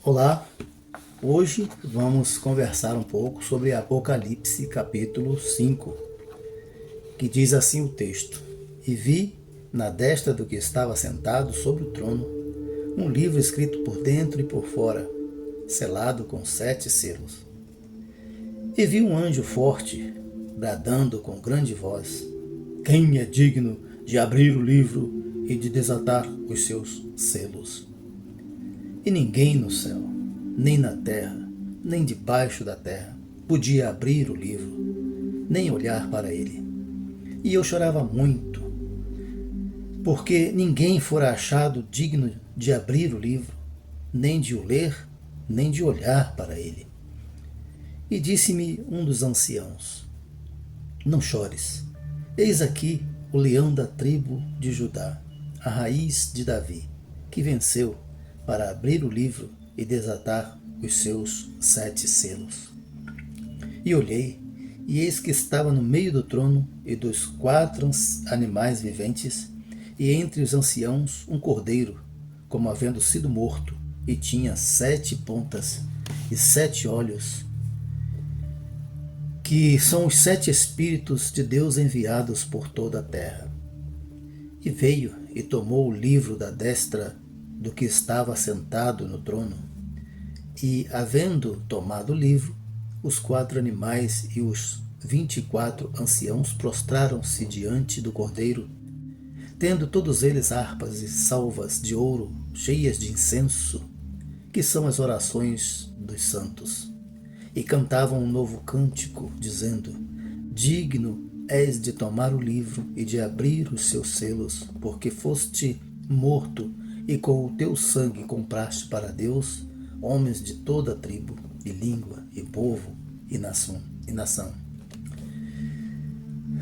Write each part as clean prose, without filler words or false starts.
Olá, hoje vamos conversar um pouco sobre Apocalipse capítulo 5, que diz assim o texto: E vi, na destra do que estava sentado sobre o trono, um livro escrito por dentro e por fora, selado com 7 selos. E vi um anjo forte, bradando com grande voz: Quem é digno de abrir o livro e de desatar os seus selos? E ninguém no céu, nem na terra, nem debaixo da terra, podia abrir o livro, nem olhar para ele. E eu chorava muito, porque ninguém fora achado digno de abrir o livro, nem de o ler, nem de olhar para ele. E disse-me um dos anciãos: Não chores, eis aqui o leão da tribo de Judá, a raiz de Davi, que venceu para abrir o livro e desatar os seus 7 selos. E olhei, e eis que estava no meio do trono e dos 4 animais viventes, e entre os anciãos um cordeiro, como havendo sido morto, e tinha 7 pontas e 7 olhos, que são os 7 Espíritos de Deus enviados por toda a terra. E veio e tomou o livro da destra do que estava sentado no trono, e, havendo tomado o livro, os 4 animais e os 24 anciãos prostraram-se diante do Cordeiro, tendo todos eles harpas e salvas de ouro cheias de incenso, que são as orações dos santos, e cantavam um novo cântico, dizendo: Digno és de tomar o livro e de abrir os seus selos, porque foste morto, e com o teu sangue compraste para Deus homens de toda tribo, e língua, e povo, e nação.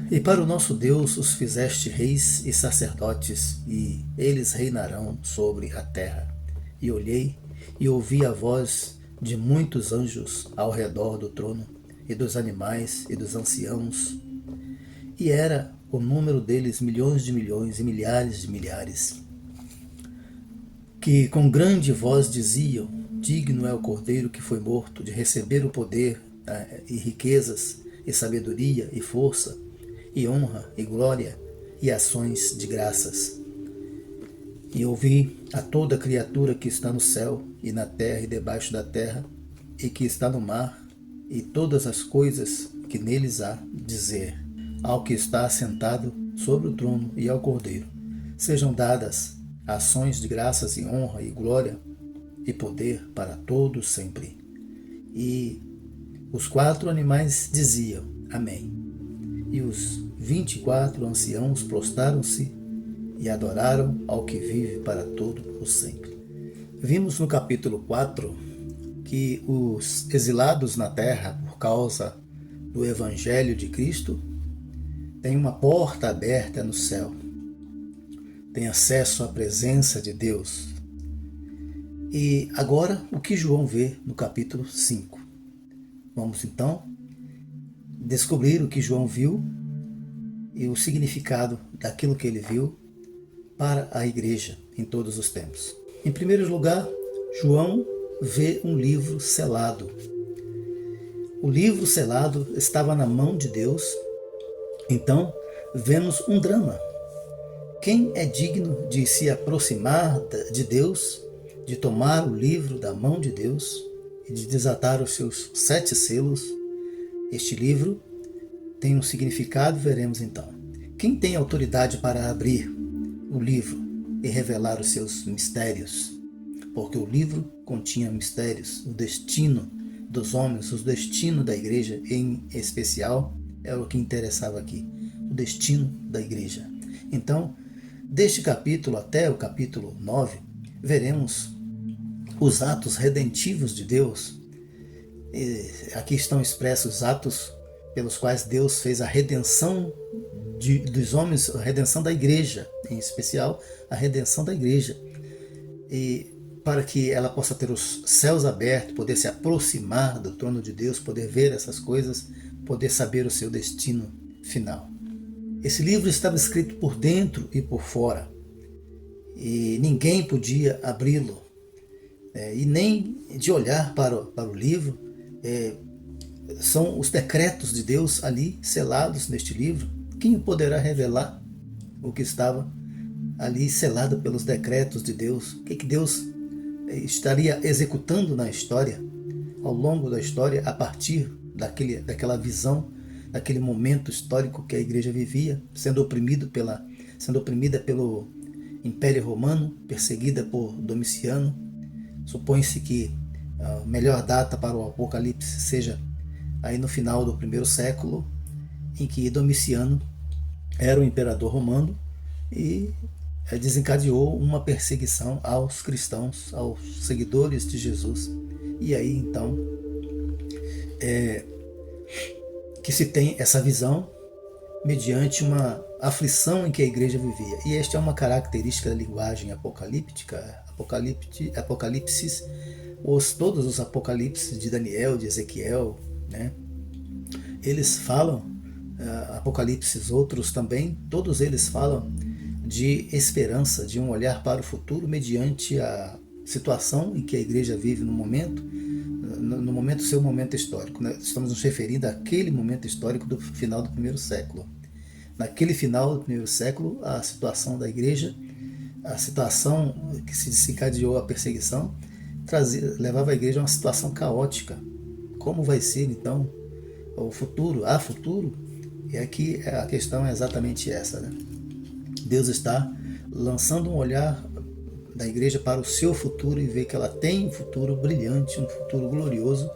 E para o nosso Deus os fizeste reis e sacerdotes, e eles reinarão sobre a terra. E olhei, e ouvi a voz de muitos anjos ao redor do trono, e dos animais, e dos anciãos, e era o número deles milhões de milhões e milhares de milhares, que com grande voz diziam: Digno é o Cordeiro que foi morto de receber o poder e riquezas e sabedoria e força e honra e glória e ações de graças. E ouvi a toda criatura que está no céu e na terra e debaixo da terra e que está no mar e todas as coisas que neles há dizer ao que está assentado sobre o trono e ao Cordeiro: Sejam dadas ações de graças e honra e glória e poder para todos sempre. E os 4 animais diziam: Amém. E os 24 anciãos prostraram-se e adoraram ao que vive para todo o sempre. Vimos no capítulo 4 que os exilados na terra por causa do Evangelho de Cristo têm uma porta aberta no céu, têm acesso à presença de Deus. E agora o que João vê no capítulo 5? Vamos então descobrir o que João viu e o significado daquilo que ele viu para a igreja em todos os tempos. Em primeiro lugar, João vê um livro selado. O livro selado estava na mão de Deus. Então, vemos um drama. Quem é digno de se aproximar de Deus, de tomar o livro da mão de Deus e de desatar os seus 7 selos? Este livro tem um significado, veremos então. Quem tem autoridade para abrir o livro e revelar os seus mistérios? Porque o livro continha mistérios, o destino dos homens, o destino da igreja em especial, é o que interessava aqui, o destino da igreja. Então, deste capítulo até o capítulo 9, veremos os atos redentivos de Deus. E aqui estão expressos os atos pelos quais Deus fez a redenção dos homens, a redenção da igreja, em especial a redenção da igreja. E para que ela possa ter os céus abertos, poder se aproximar do trono de Deus, poder ver essas coisas, poder saber o seu destino final. Esse livro estava escrito por dentro e por fora, e ninguém podia abri-lo. e nem de olhar para o livro. São os decretos de Deus ali selados neste livro. Quem poderá revelar o que estava ali selado pelos decretos de Deus? O que Deus estaria executando na história, ao longo da história, a partir daquela visão, daquele momento histórico que a igreja vivia, sendo oprimida pelo Império Romano, perseguida por Domiciano. Supõe-se que a melhor data para o Apocalipse seja aí no final do primeiro século, em que Domiciano era o imperador romano e desencadeou uma perseguição aos cristãos, aos seguidores de Jesus. E aí então que se tem essa visão mediante uma aflição em que a igreja vivia. E esta é uma característica da linguagem apocalíptica. Apocalipses, todos os apocalipses de Daniel, de Ezequiel, né? Eles falam, apocalipses outros também, todos eles falam de esperança, de um olhar para o futuro mediante a situação em que a igreja vive no momento, seu momento histórico. Né? Estamos nos referindo àquele momento histórico do final do primeiro século. Naquele final do primeiro século, a situação da igreja, a situação que se desencadeou a perseguição, levava a igreja a uma situação caótica. Como vai ser então o futuro? Há futuro? E aqui a questão é exatamente essa, né? Deus está lançando um olhar da igreja para o seu futuro e vê que ela tem um futuro brilhante, um futuro glorioso.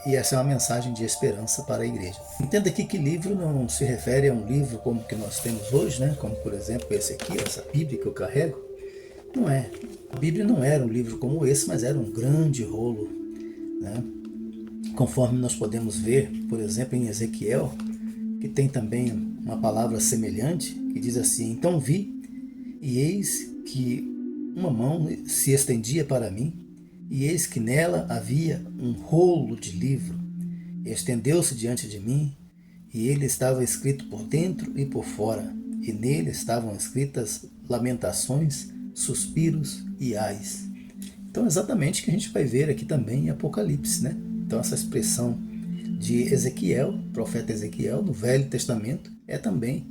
E essa é uma mensagem de esperança para a igreja. Entenda aqui que livro não se refere a um livro como que nós temos hoje, né? Como por exemplo esse aqui, essa Bíblia que eu carrego. Não é. A Bíblia não era um livro como esse, mas era um grande rolo, né? Conforme nós podemos ver, por exemplo, em Ezequiel, que tem também uma palavra semelhante, que diz assim: então vi, e eis que uma mão se estendia para mim, e eis que nela havia um rolo de livro. Estendeu-se diante de mim, e ele estava escrito por dentro e por fora, e nele estavam escritas lamentações, suspiros e ais. Então, exatamente o que a gente vai ver aqui também em Apocalipse, né? Então, essa expressão de Ezequiel, profeta Ezequiel, no Velho Testamento, é também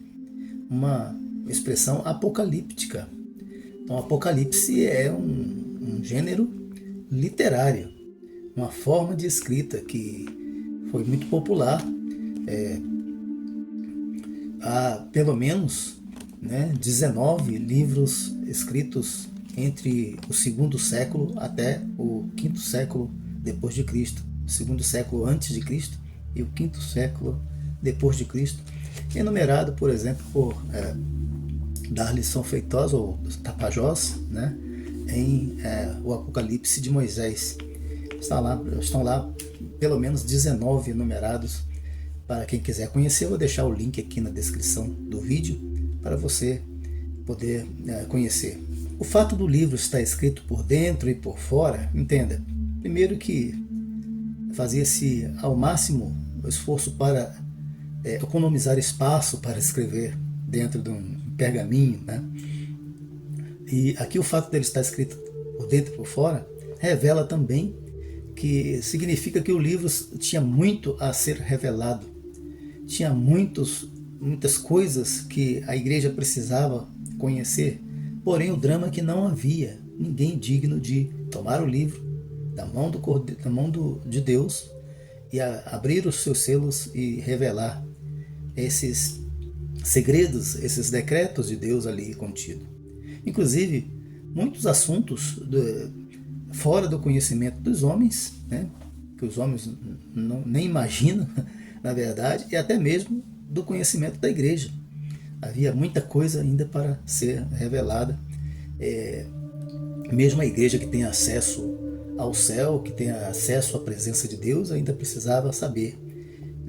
uma expressão apocalíptica. Então, Apocalipse é um gênero literário, uma forma de escrita que foi muito popular. Há pelo menos 19 livros escritos entre o segundo século até o quinto século depois de Cristo, o segundo século antes de Cristo e o quinto século depois de Cristo, enumerado, por exemplo, por Darlisson Feitosa ou Tapajós, né, em o Apocalipse de Moisés. Estão lá pelo menos 19 enumerados. Para quem quiser conhecer, eu vou deixar o link aqui na descrição do vídeo para você poder conhecer. O fato do livro estar escrito por dentro e por fora, entenda, primeiro que fazia-se ao máximo o esforço para economizar espaço para escrever dentro de um pergaminho, né? E aqui o fato dele estar escrito por dentro e por fora revela também que significa que o livro tinha muito a ser revelado, tinha muitas coisas que a igreja precisava conhecer, porém o drama é que não havia ninguém digno de tomar o livro da mão de Deus e abrir os seus selos e revelar esses segredos, esses decretos de Deus ali contido. Inclusive, muitos assuntos fora do conhecimento dos homens, né, que os homens nem imaginam, na verdade, e até mesmo do conhecimento da igreja. Havia muita coisa ainda para ser revelada. Mesmo a igreja que tem acesso ao céu, que tem acesso à presença de Deus, ainda precisava saber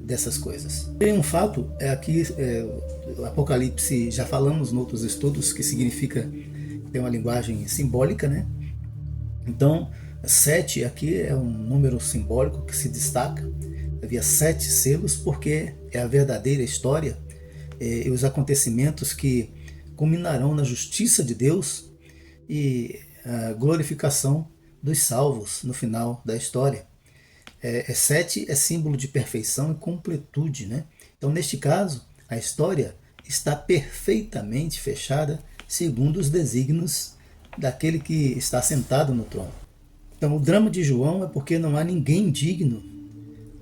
dessas coisas. Tem um fato, aqui o Apocalipse, já falamos em outros estudos, que significa, tem uma linguagem simbólica, né? Então, 7 aqui é um número simbólico que se destaca. Havia 7 selos porque é a verdadeira história e os acontecimentos que culminarão na justiça de Deus e a glorificação dos salvos no final da história. 7 é símbolo de perfeição e completude, né? Então, neste caso, a história está perfeitamente fechada segundo os desígnios daquele que está sentado no trono. Então, o drama de João é porque não há ninguém digno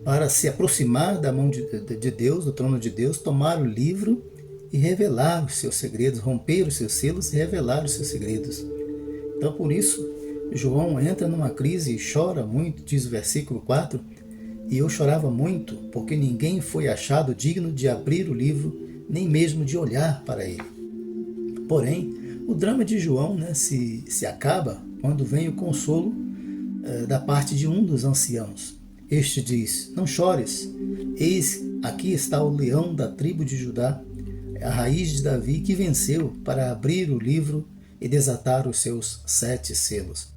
para se aproximar da mão de Deus, do trono de Deus, tomar o livro e revelar os seus segredos, romper os seus selos e revelar os seus segredos. Então, por isso, João entra numa crise e chora muito, diz o versículo 4, e eu chorava muito, porque ninguém foi achado digno de abrir o livro, nem mesmo de olhar para ele. Porém, o drama de João, né, se acaba quando vem o consolo da parte de um dos anciãos. Este diz: não chores, eis aqui está o leão da tribo de Judá, a raiz de Davi, que venceu para abrir o livro e desatar os seus 7 selos.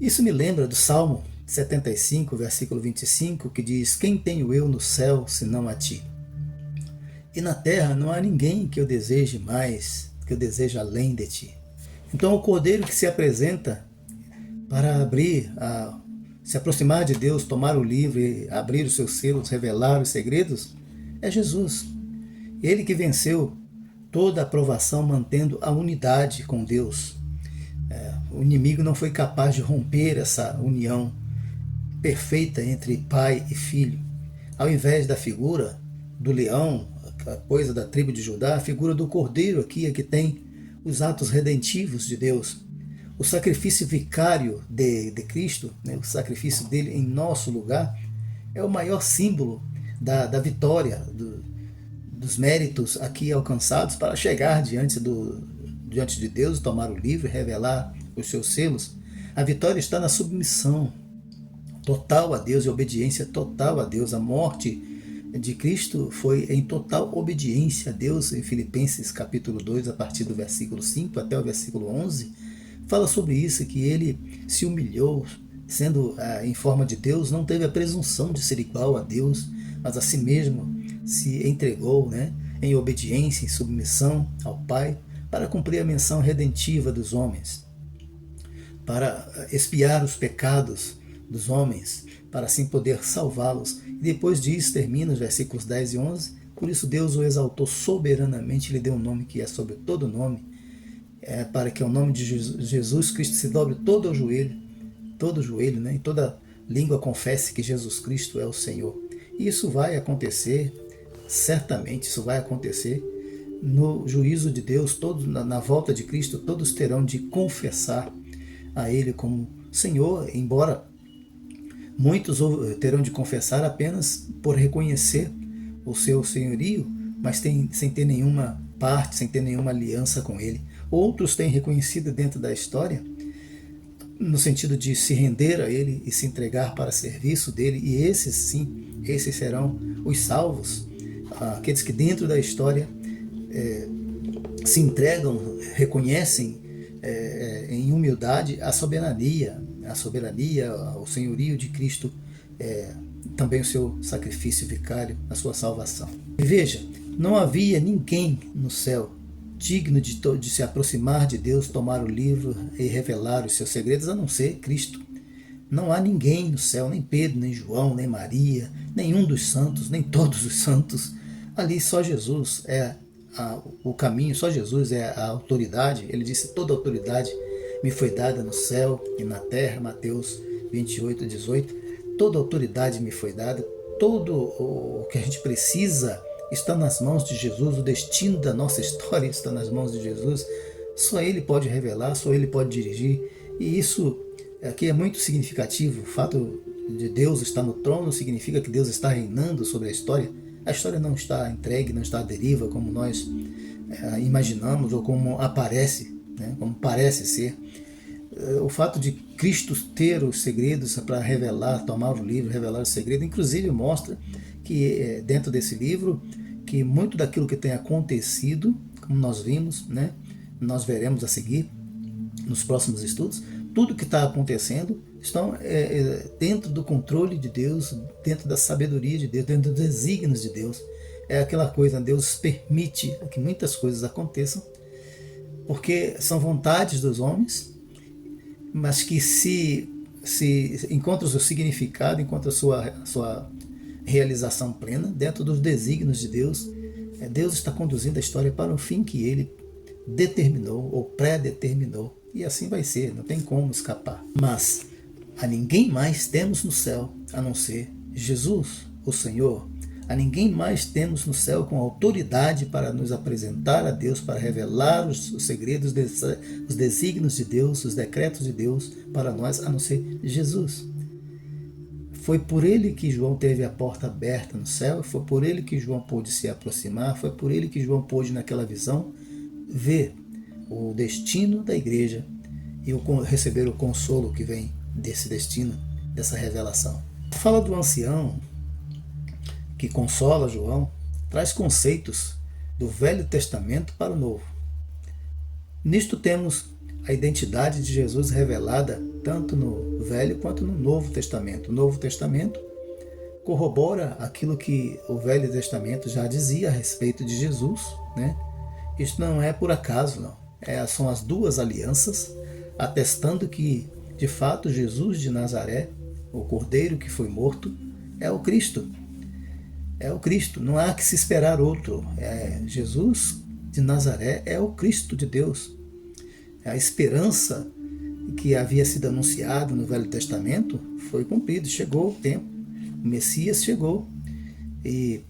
Isso me lembra do Salmo 75, versículo 25, que diz: quem tenho eu no céu, senão a ti? E na terra não há ninguém que eu deseje mais, que eu deseje além de ti. Então o Cordeiro que se apresenta para se aproximar de Deus, tomar o livro, abrir os seus selos, revelar os segredos, é Jesus. Ele que venceu toda a provação, mantendo a unidade com Deus. O inimigo não foi capaz de romper essa união perfeita entre pai e filho. Ao invés da figura do leão, a coisa da tribo de Judá, a figura do cordeiro aqui é que tem os atos redentivos de Deus. O sacrifício vicário de Cristo, né, o sacrifício dele em nosso lugar, é o maior símbolo da vitória, dos méritos aqui alcançados para chegar diante de Deus, tomar o livro, revelar os seus selos. A vitória está na submissão total a Deus e obediência total a Deus. A morte de Cristo foi em total obediência a Deus. Em Filipenses capítulo 2, a partir do versículo 5 até o versículo 11, fala sobre isso, que ele se humilhou, sendo em forma de Deus, não teve a presunção de ser igual a Deus, mas a si mesmo se entregou, né, em obediência, em submissão ao Pai, para cumprir a missão redentiva dos homens, para expiar os pecados dos homens, para assim poder salvá-los. E depois disso termina os versículos 10 e 11, por isso Deus o exaltou soberanamente, lhe deu um nome que é sobre todo nome, para que ao nome de Jesus Cristo se dobre todo joelho, né, e toda língua confesse que Jesus Cristo é o Senhor. E isso vai acontecer, certamente isso vai acontecer no juízo de Deus. Todos, na volta de Cristo, todos terão de confessar a Ele como Senhor, embora muitos terão de confessar apenas por reconhecer o seu senhorio, mas sem ter nenhuma parte, sem ter nenhuma aliança com Ele. Outros têm reconhecido dentro da história, no sentido de se render a Ele e se entregar para serviço dEle, e esses sim, esses serão os salvos, aqueles que dentro da história se entregam, reconhecem em humildade a soberania, o senhorio de Cristo, também o seu sacrifício vicário, a sua salvação. E veja, não havia ninguém no céu digno de se aproximar de Deus, tomar o livro e revelar os seus segredos, a não ser Cristo. Não há ninguém no céu, nem Pedro, nem João, nem Maria, nenhum dos santos, nem todos os santos. Ali só Jesus é o caminho, só Jesus é a autoridade. Ele disse: toda autoridade me foi dada no céu e na terra, Mateus 28, 18. Toda autoridade me foi dada, todo o que a gente precisa está nas mãos de Jesus, o destino da nossa história está nas mãos de Jesus. Só Ele pode revelar, só Ele pode dirigir, e isso aqui é muito significativo. O fato de Deus estar no trono significa que Deus está reinando sobre a história. A história não está entregue, não está à deriva como nós imaginamos ou como aparece, né, como parece ser. O fato de Cristo ter os segredos para revelar, tomar o livro, revelar o segredo, inclusive mostra que dentro desse livro, que muito daquilo que tem acontecido, como nós vimos, né, nós veremos a seguir nos próximos estudos, tudo que está acontecendo estão dentro do controle de Deus, dentro da sabedoria de Deus, dentro dos desígnios de Deus. É aquela coisa, Deus permite que muitas coisas aconteçam, porque são vontades dos homens, mas que se encontra o seu significado, encontra a sua realização plena dentro dos desígnios de Deus. Deus está conduzindo a história para o fim que Ele determinou ou predeterminou. E assim vai ser, não tem como escapar. Mas a ninguém mais temos no céu a não ser Jesus, o Senhor. A ninguém mais temos no céu com autoridade para nos apresentar a Deus, para revelar os segredos, os desígnios de Deus, os decretos de Deus para nós, a não ser Jesus. Foi por ele que João teve a porta aberta no céu, foi por ele que João pôde se aproximar, foi por ele que João pôde, naquela visão, ver o destino da igreja e receber o consolo que vem desse destino, dessa revelação. Fala do ancião que consola João, traz conceitos do Velho Testamento para o Novo. Nisto temos a identidade de Jesus revelada tanto no Velho quanto no Novo Testamento. O Novo Testamento corrobora aquilo que o Velho Testamento já dizia a respeito de Jesus, né? Isso não é por acaso, não. São as duas alianças atestando que, de fato, Jesus de Nazaré, o Cordeiro que foi morto, é o Cristo. É o Cristo, não há que se esperar outro. Jesus de Nazaré é o Cristo de Deus. A esperança que havia sido anunciada no Velho Testamento foi cumprida, chegou o tempo. O Messias chegou e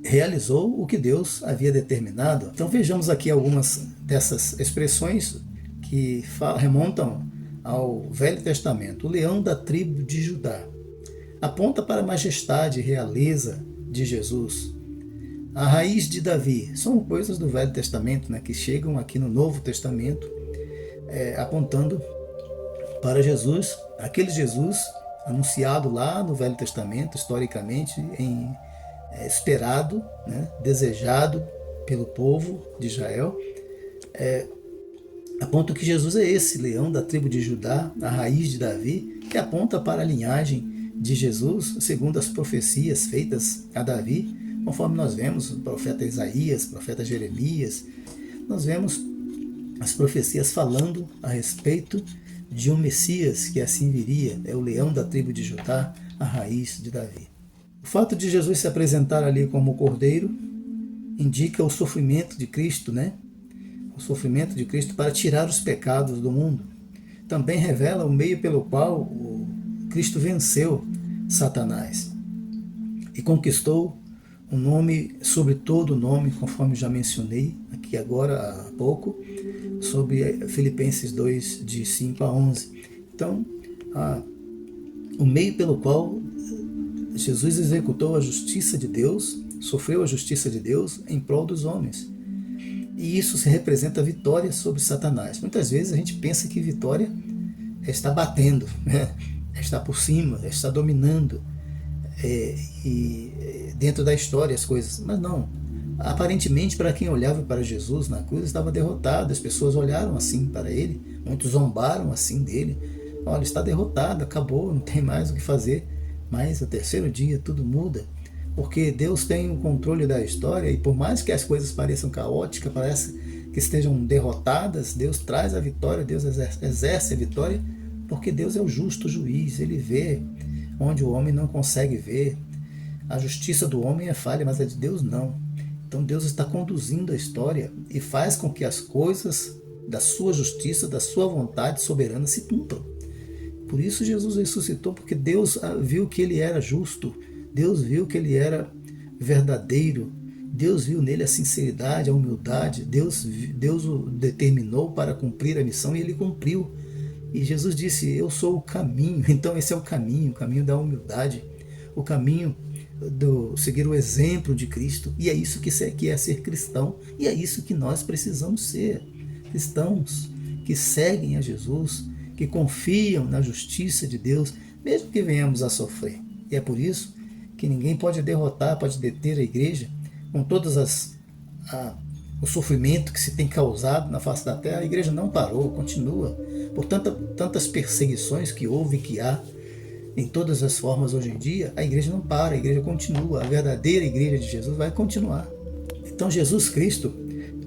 realizou o que Deus havia determinado. Então vejamos aqui algumas dessas expressões que remontam ao Velho Testamento. O leão da tribo de Judá aponta para a majestade e realeza de Jesus. A raiz de Davi são coisas do Velho Testamento, né, que chegam aqui no Novo Testamento, apontando para Jesus, aquele Jesus anunciado lá no Velho Testamento, historicamente, esperado, né, desejado pelo povo de Israel. Aponta que Jesus é esse leão da tribo de Judá, a raiz de Davi, que aponta para a linhagem de Jesus, segundo as profecias feitas a Davi, conforme nós vemos o profeta Isaías, o profeta Jeremias. Nós vemos as profecias falando a respeito de um Messias que assim viria, é o leão da tribo de Judá, a raiz de Davi. O fato de Jesus se apresentar ali como Cordeiro indica o sofrimento de Cristo, né? O sofrimento de Cristo para tirar os pecados do mundo. Também revela o meio pelo qual Cristo venceu Satanás e conquistou um nome sobre todo nome, conforme já mencionei aqui agora há pouco, sobre Filipenses 2, de 5 a 11. Então, o meio pelo qual Jesus executou a justiça de Deus, sofreu a justiça de Deus em prol dos homens. E isso se representa a vitória sobre Satanás. Muitas vezes a gente pensa que vitória está batendo, né? Está por cima, está dominando dentro da história as coisas. Mas não. Aparentemente, para quem olhava para Jesus na cruz, estava derrotado. As pessoas olharam assim para ele, muitos zombaram assim dele. Olha, está derrotado, acabou, não tem mais o que fazer. Mas no terceiro dia tudo muda, porque Deus tem o controle da história, e por mais que as coisas pareçam caóticas, parece que estejam derrotadas, Deus traz a vitória, Deus exerce a vitória, porque Deus é o justo juiz, Ele vê onde o homem não consegue ver. A justiça do homem é falha, mas a de Deus não. Então Deus está conduzindo a história e faz com que as coisas da sua justiça, da sua vontade soberana se cumpram. Por isso Jesus ressuscitou, porque Deus viu que Ele era justo, Deus viu que Ele era verdadeiro, Deus viu nele a sinceridade, a humildade, Deus o determinou para cumprir a missão e Ele cumpriu. E Jesus disse, eu sou o caminho. Então esse é o caminho da humildade, o caminho do seguir o exemplo de Cristo. E é isso que é ser cristão, e é isso que nós precisamos ser, cristãos que seguem a Jesus, que confiam na justiça de Deus, mesmo que venhamos a sofrer. E é por isso que ninguém pode derrotar, pode deter a igreja, com todas o sofrimento que se tem causado na face da terra. A igreja não parou, continua. Por tantas perseguições que houve e que há em todas as formas hoje em dia, a igreja não para, a igreja continua. A verdadeira igreja de Jesus vai continuar. Então Jesus Cristo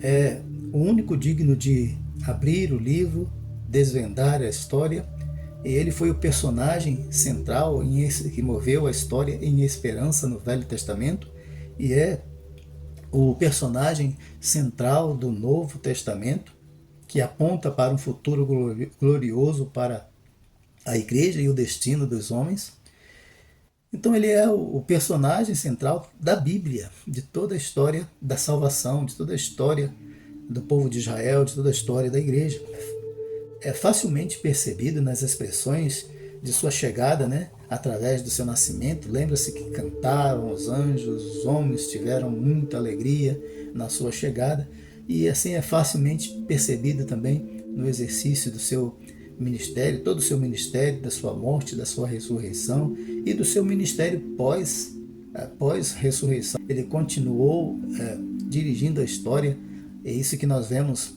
é o único digno de abrir o livro desvendar a história. E ele foi o personagem central que moveu a história em esperança no Velho Testamento e é o personagem central do Novo Testamento, que aponta para um futuro glorioso para a igreja e o destino dos homens. Então ele é o personagem central da Bíblia, de toda a história da salvação, de toda a história do povo de Israel, de toda a história da igreja. É facilmente percebido nas expressões de sua chegada, através do seu nascimento. Lembra-se que cantaram os anjos, os homens tiveram muita alegria na sua chegada, e assim é facilmente percebido também no exercício do seu ministério, todo o seu ministério, da sua morte, da sua ressurreição e do seu ministério pós-ressurreição. Ele continuou dirigindo a história. É isso que nós vemos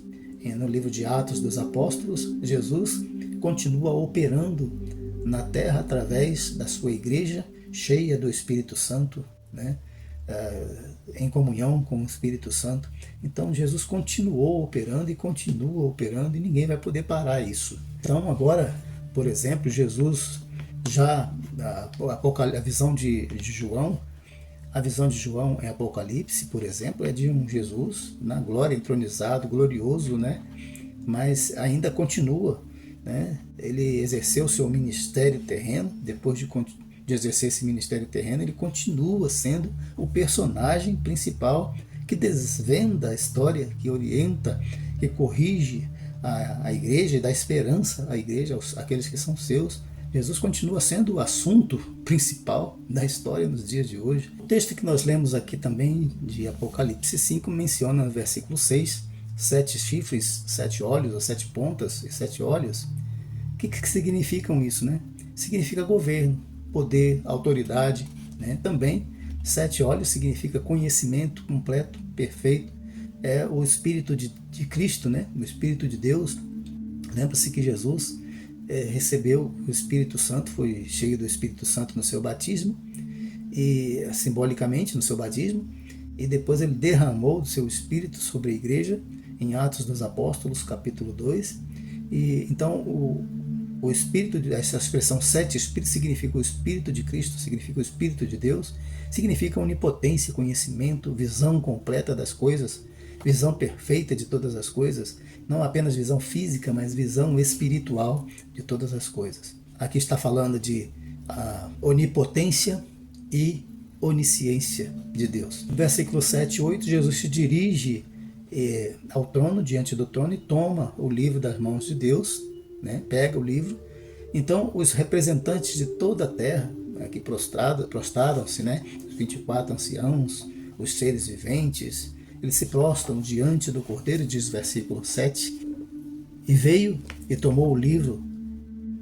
no livro de Atos dos Apóstolos. Jesus continua operando na terra através da sua igreja cheia do Espírito Santo, em comunhão com o Espírito Santo. Então Jesus continuou operando e continua operando, e ninguém vai poder parar isso. Então agora, por exemplo, Jesus a visão de João, a visão de João em Apocalipse, por exemplo, é de um Jesus na glória, entronizado, glorioso, mas ainda continua. Ele exerceu seu ministério terreno. Depois de exercer esse ministério terreno, ele continua sendo o personagem principal que desvenda a história, que orienta, que corrige a igreja e dá esperança à igreja, àqueles que são seus. Jesus continua sendo o assunto principal da história nos dias de hoje. O texto que nós lemos aqui também, de Apocalipse 5, menciona no versículo 6, 7 chifres, 7 olhos, ou 7 pontas e 7 olhos. O que significam isso? Significa governo, poder, autoridade. Também 7 olhos significa conhecimento completo, perfeito. É o Espírito de Cristo, o Espírito de Deus. Lembra-se que Jesus recebeu o Espírito Santo, foi cheio do Espírito Santo no seu batismo, e simbolicamente no seu batismo, e depois ele derramou do seu Espírito sobre a igreja em Atos dos Apóstolos, capítulo 2. E então o Espírito, essa expressão 7 Espíritos significa o Espírito de Cristo, significa o Espírito de Deus, significa onipotência, conhecimento, visão completa das coisas, visão perfeita de todas as coisas, não apenas visão física, mas visão espiritual de todas as coisas. Aqui está falando de onipotência e onisciência de Deus. No versículo 7 e 8, Jesus se dirige ao trono, diante do trono, e toma o livro das mãos de Deus, pega o livro. Então os representantes de toda a terra aqui prostraram-se, os 24 anciãos, os seres viventes, eles se prostram diante do Cordeiro, diz o versículo 7, e veio e tomou o livro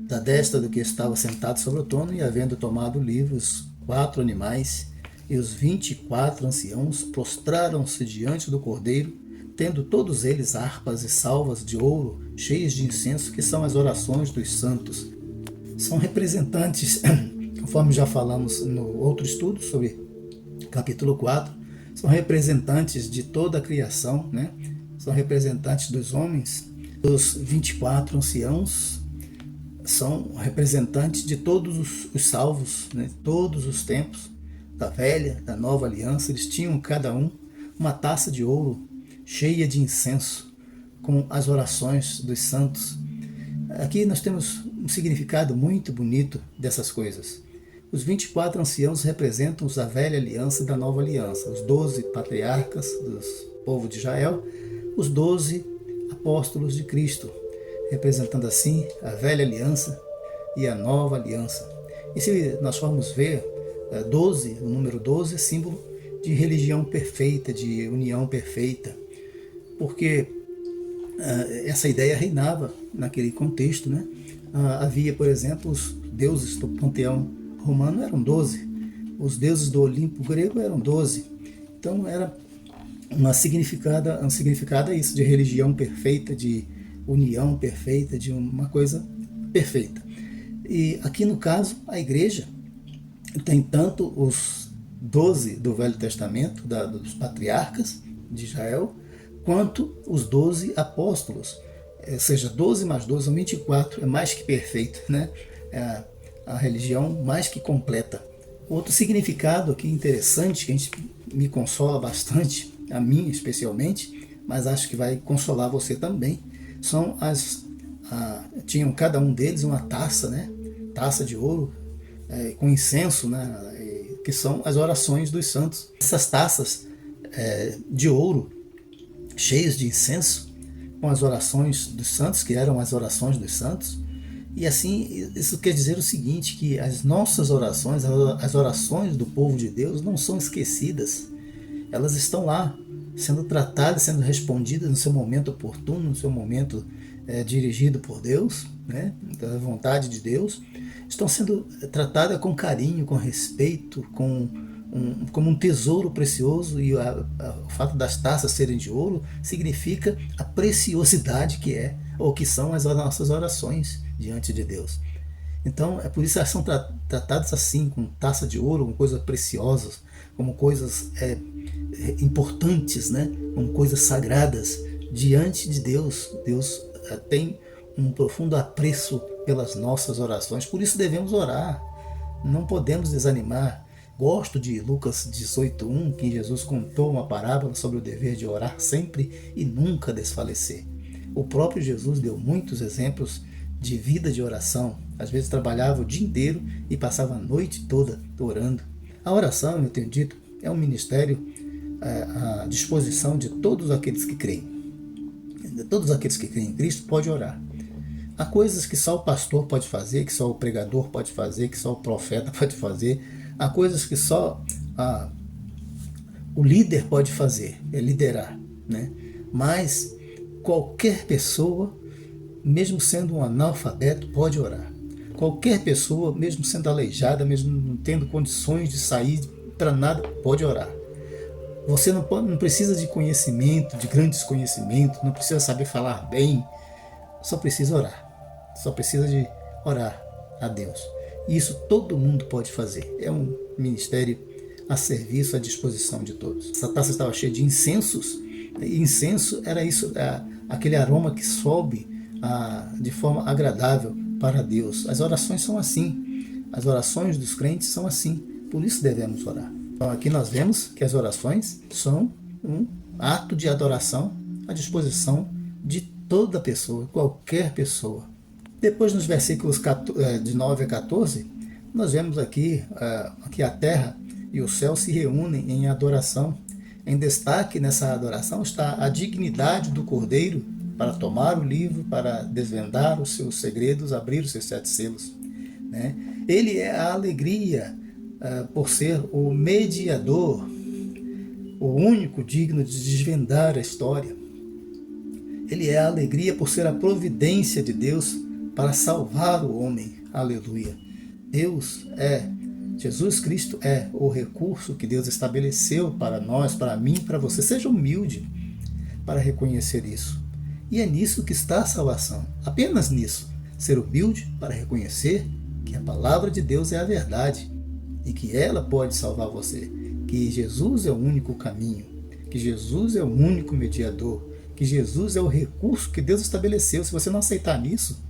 da destra do que estava sentado sobre o trono, e havendo tomado o livro, os 4 animais e os 24 anciãos prostraram-se diante do Cordeiro, tendo todos eles harpas e salvas de ouro, cheias de incenso, que são as orações dos santos. São representantes, conforme já falamos no outro estudo sobre capítulo 4, são representantes de toda a criação, são representantes dos homens. Os 24 anciãos são representantes de todos os salvos, todos os tempos, da velha, da nova aliança. Eles tinham cada um uma taça de ouro cheia de incenso, com as orações dos santos. Aqui nós temos um significado muito bonito dessas coisas. Os 24 anciãos representam os da velha aliança e da nova aliança, os 12 patriarcas do povo de Israel, os 12 apóstolos de Cristo, representando assim a velha aliança e a nova aliança. E se nós formos ver, 12, o número 12 é símbolo de religião perfeita, de união perfeita, porque essa ideia reinava naquele contexto. Havia, por exemplo, os deuses do panteão romano eram 12, os deuses do Olimpo grego eram 12. Então era um significado isso, de religião perfeita, de união perfeita, de uma coisa perfeita. E aqui no caso, a igreja tem tanto os 12 do Velho Testamento, dos patriarcas de Israel, quanto os 12 apóstolos. ou seja, 12 mais 12 são 24, é mais que perfeito, né? É a religião mais que completa. Outro significado aqui interessante, que me consola bastante, a mim especialmente, mas acho que vai consolar você também, são tinham cada um deles uma taça, né? Taça de ouro, com incenso, né? Que são as orações dos santos. Essas taças de ouro, cheias de incenso, com as orações dos santos, que eram as orações dos santos. E assim, isso quer dizer o seguinte, que as nossas orações, as orações do povo de Deus não são esquecidas. Elas estão lá, sendo tratadas, sendo respondidas no seu momento oportuno, no seu momento dirigido por Deus, né, da vontade de Deus. Estão sendo tratadas com carinho, com respeito, como um tesouro precioso, e o fato das taças serem de ouro significa a preciosidade que é, ou que são as nossas orações diante de Deus. Então, é por isso que elas são tratadas assim, com taça de ouro, com coisas preciosas, como coisas importantes, né? Como coisas sagradas diante de Deus. Deus tem um profundo apreço pelas nossas orações, por isso devemos orar, não podemos desanimar. Gosto de Lucas 18:1, que Jesus contou uma parábola sobre o dever de orar sempre e nunca desfalecer. O próprio Jesus deu muitos exemplos de vida de oração. Às vezes trabalhava o dia inteiro e passava a noite toda orando. A oração, eu tenho dito, é um ministério à disposição de todos aqueles que creem. Todos aqueles que creem em Cristo podem orar. Há coisas que só o pastor pode fazer, que só o pregador pode fazer, que só o profeta pode fazer. Há coisas que só o líder pode fazer, é liderar, né? Mas qualquer pessoa, mesmo sendo um analfabeto, pode orar. Qualquer pessoa, mesmo sendo aleijada, mesmo não tendo condições de sair para nada, pode orar. Você não precisa de conhecimento, de grandes conhecimentos, não precisa saber falar bem, só precisa orar. Só precisa de orar a Deus. Isso todo mundo pode fazer. É um ministério a serviço, à disposição de todos. Essa taça estava cheia de incensos. E incenso era isso, aquele aroma que sobe de forma agradável para Deus. As orações são assim. As orações dos crentes são assim. Por isso devemos orar. Então aqui nós vemos que as orações são um ato de adoração à disposição de toda pessoa, qualquer pessoa. Depois, nos versículos de 9 a 14, nós vemos aqui que a terra e o céu se reúnem em adoração. Em destaque nessa adoração está a dignidade do Cordeiro para tomar o livro, para desvendar os seus segredos, abrir os seus 7 selos. Né? Ele é a alegria por ser o mediador, o único digno de desvendar a história. Ele é a alegria por ser a providência de Deus para salvar o homem. Aleluia. Jesus Cristo é o recurso que Deus estabeleceu para nós, para mim, para você. Seja humilde para reconhecer isso. E é nisso que está a salvação. Apenas nisso. Ser humilde para reconhecer que a palavra de Deus é a verdade e que ela pode salvar você. Que Jesus é o único caminho. Que Jesus é o único mediador. Que Jesus é o recurso que Deus estabeleceu. Se você não aceitar nisso,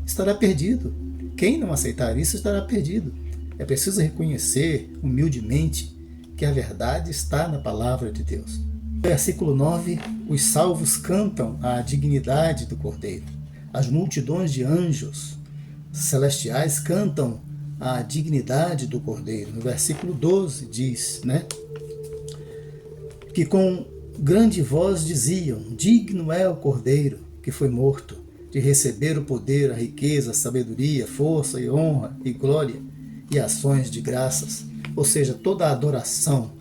estará perdido. Quem não aceitar isso estará perdido. É preciso reconhecer humildemente que a verdade está na palavra de Deus. Versículo 9, os salvos cantam a dignidade do Cordeiro. As multidões de anjos celestiais cantam a dignidade do Cordeiro. No versículo 12 diz, né, que com grande voz diziam, digno é o Cordeiro que foi morto, de receber o poder, a riqueza, a sabedoria, força e honra e glória e ações de graças. Ou seja, toda a adoração.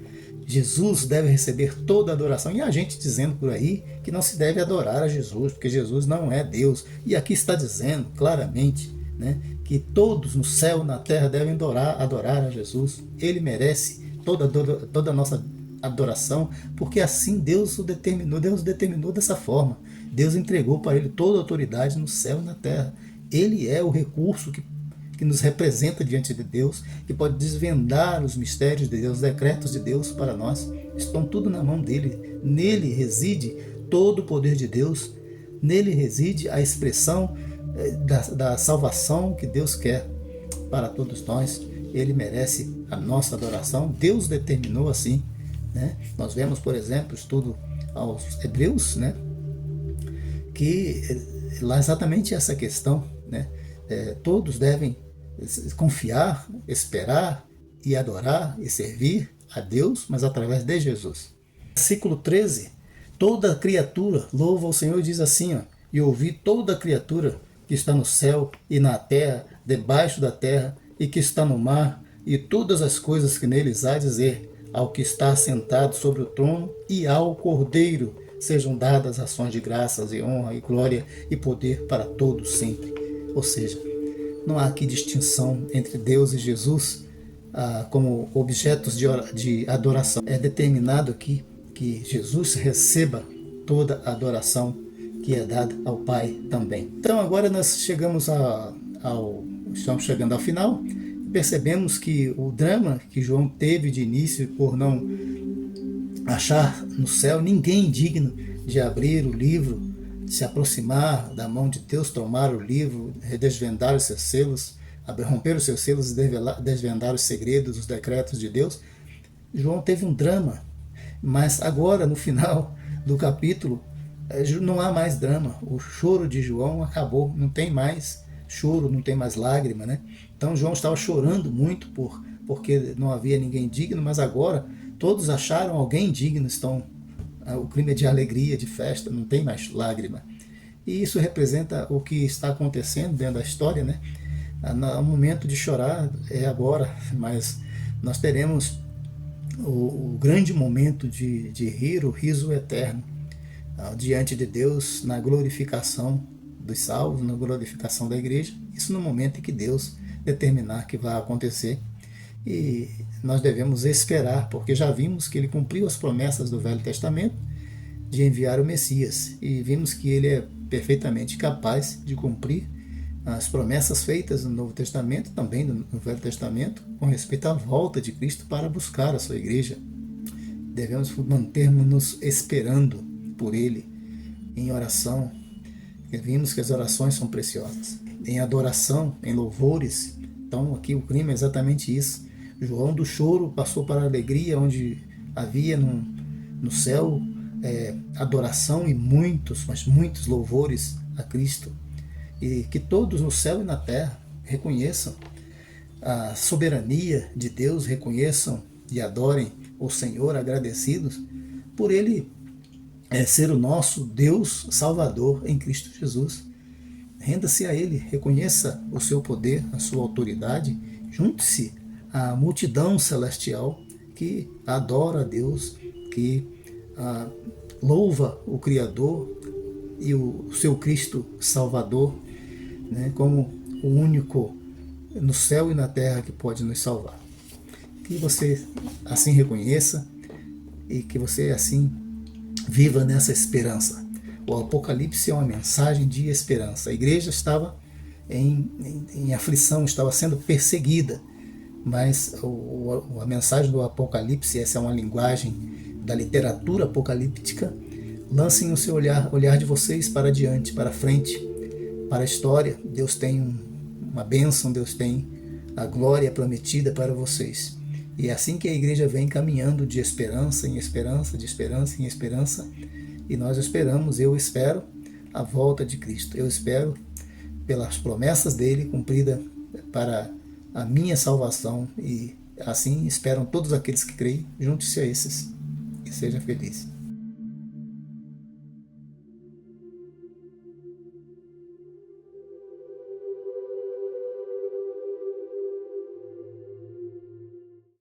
Jesus deve receber toda a adoração. E a gente dizendo por aí que não se deve adorar a Jesus, porque Jesus não é Deus. E aqui está dizendo claramente, né, que todos no céu e na terra devem adorar a Jesus. Ele merece toda a nossa adoração, porque assim Deus o determinou. Deus determinou dessa forma. Deus entregou para ele toda a autoridade no céu e na terra. Ele é o recurso que nos representa diante de Deus, que pode desvendar os mistérios de Deus, os decretos de Deus para nós. Estão tudo na mão dele. Nele reside todo o poder de Deus Nele reside a expressão da salvação que Deus quer para todos nós. Ele merece a nossa adoração. Deus determinou assim, né? Nós vemos, por exemplo, estudo aos Hebreus, né? Que lá exatamente essa questão, né? Todos devem confiar, esperar e adorar e servir a Deus, mas através de Jesus. Versículo 13: toda criatura louva o Senhor, diz assim, ó, e ouvi toda criatura que está no céu e na terra, debaixo da terra, e que está no mar, e todas as coisas que neles há, dizer ao que está sentado sobre o trono e ao Cordeiro sejam dadas ações de graças e honra e glória e poder para todos sempre. Ou seja, não há aqui distinção entre Deus e Jesus como objetos de adoração. É determinado aqui que Jesus receba toda a adoração que é dada ao Pai também. Então agora nós estamos chegando ao final. Percebemos que o drama que João teve de início por não achar no céu ninguém digno de abrir o livro, de se aproximar da mão de Deus, tomar o livro, desvendar os seus selos, romper os seus selos e desvendar os segredos, os decretos de Deus. João teve um drama, mas agora no final do capítulo não há mais drama. O choro de João acabou, não tem mais choro, não tem mais lágrima, né? Então João estava chorando muito porque não havia ninguém digno, mas agora todos acharam alguém digno, o clima é de alegria, de festa, não tem mais lágrima. E isso representa o que está acontecendo dentro da história, né? O momento de chorar é agora, mas nós teremos o grande momento de rir, o riso eterno, diante de Deus, na glorificação dos salvos, na glorificação da igreja. Isso no momento em que Deus determinar que vai acontecer. E nós devemos esperar, porque já vimos que ele cumpriu as promessas do Velho Testamento de enviar o Messias, e vimos que ele é perfeitamente capaz de cumprir as promessas feitas no Novo Testamento, também no Velho Testamento, com respeito à volta de Cristo para buscar a sua igreja. Devemos mantermos-nos esperando por ele, em oração. Vimos que as orações são preciosas, em adoração, em louvores. Então aqui o clima é exatamente isso. João do choro passou para a alegria, onde havia no céu adoração e muitos, mas muitos louvores a Cristo. E que todos no céu e na terra reconheçam a soberania de Deus, reconheçam e adorem o Senhor, agradecidos por ele ser o nosso Deus Salvador em Cristo Jesus. Renda-se a ele, reconheça o seu poder, a sua autoridade, junte-se à multidão celestial que adora a Deus, que louva o Criador e o seu Cristo Salvador, né, como o único no céu e na terra que pode nos salvar. Que você assim reconheça e que você assim viva nessa esperança. O Apocalipse é uma mensagem de esperança. A igreja estava em aflição, estava sendo perseguida, mas a mensagem do Apocalipse, essa é uma linguagem da literatura apocalíptica. Lancem o seu olhar de vocês para diante, para frente, para a história. Deus tem uma bênção, Deus tem a glória prometida para vocês. E é assim que a igreja vem caminhando de esperança em esperança, de esperança em esperança. E nós esperamos, eu espero, a volta de Cristo. Eu espero pelas promessas dele cumpridas para a minha salvação. E assim esperam todos aqueles que creem. Junte-se a esses e seja feliz.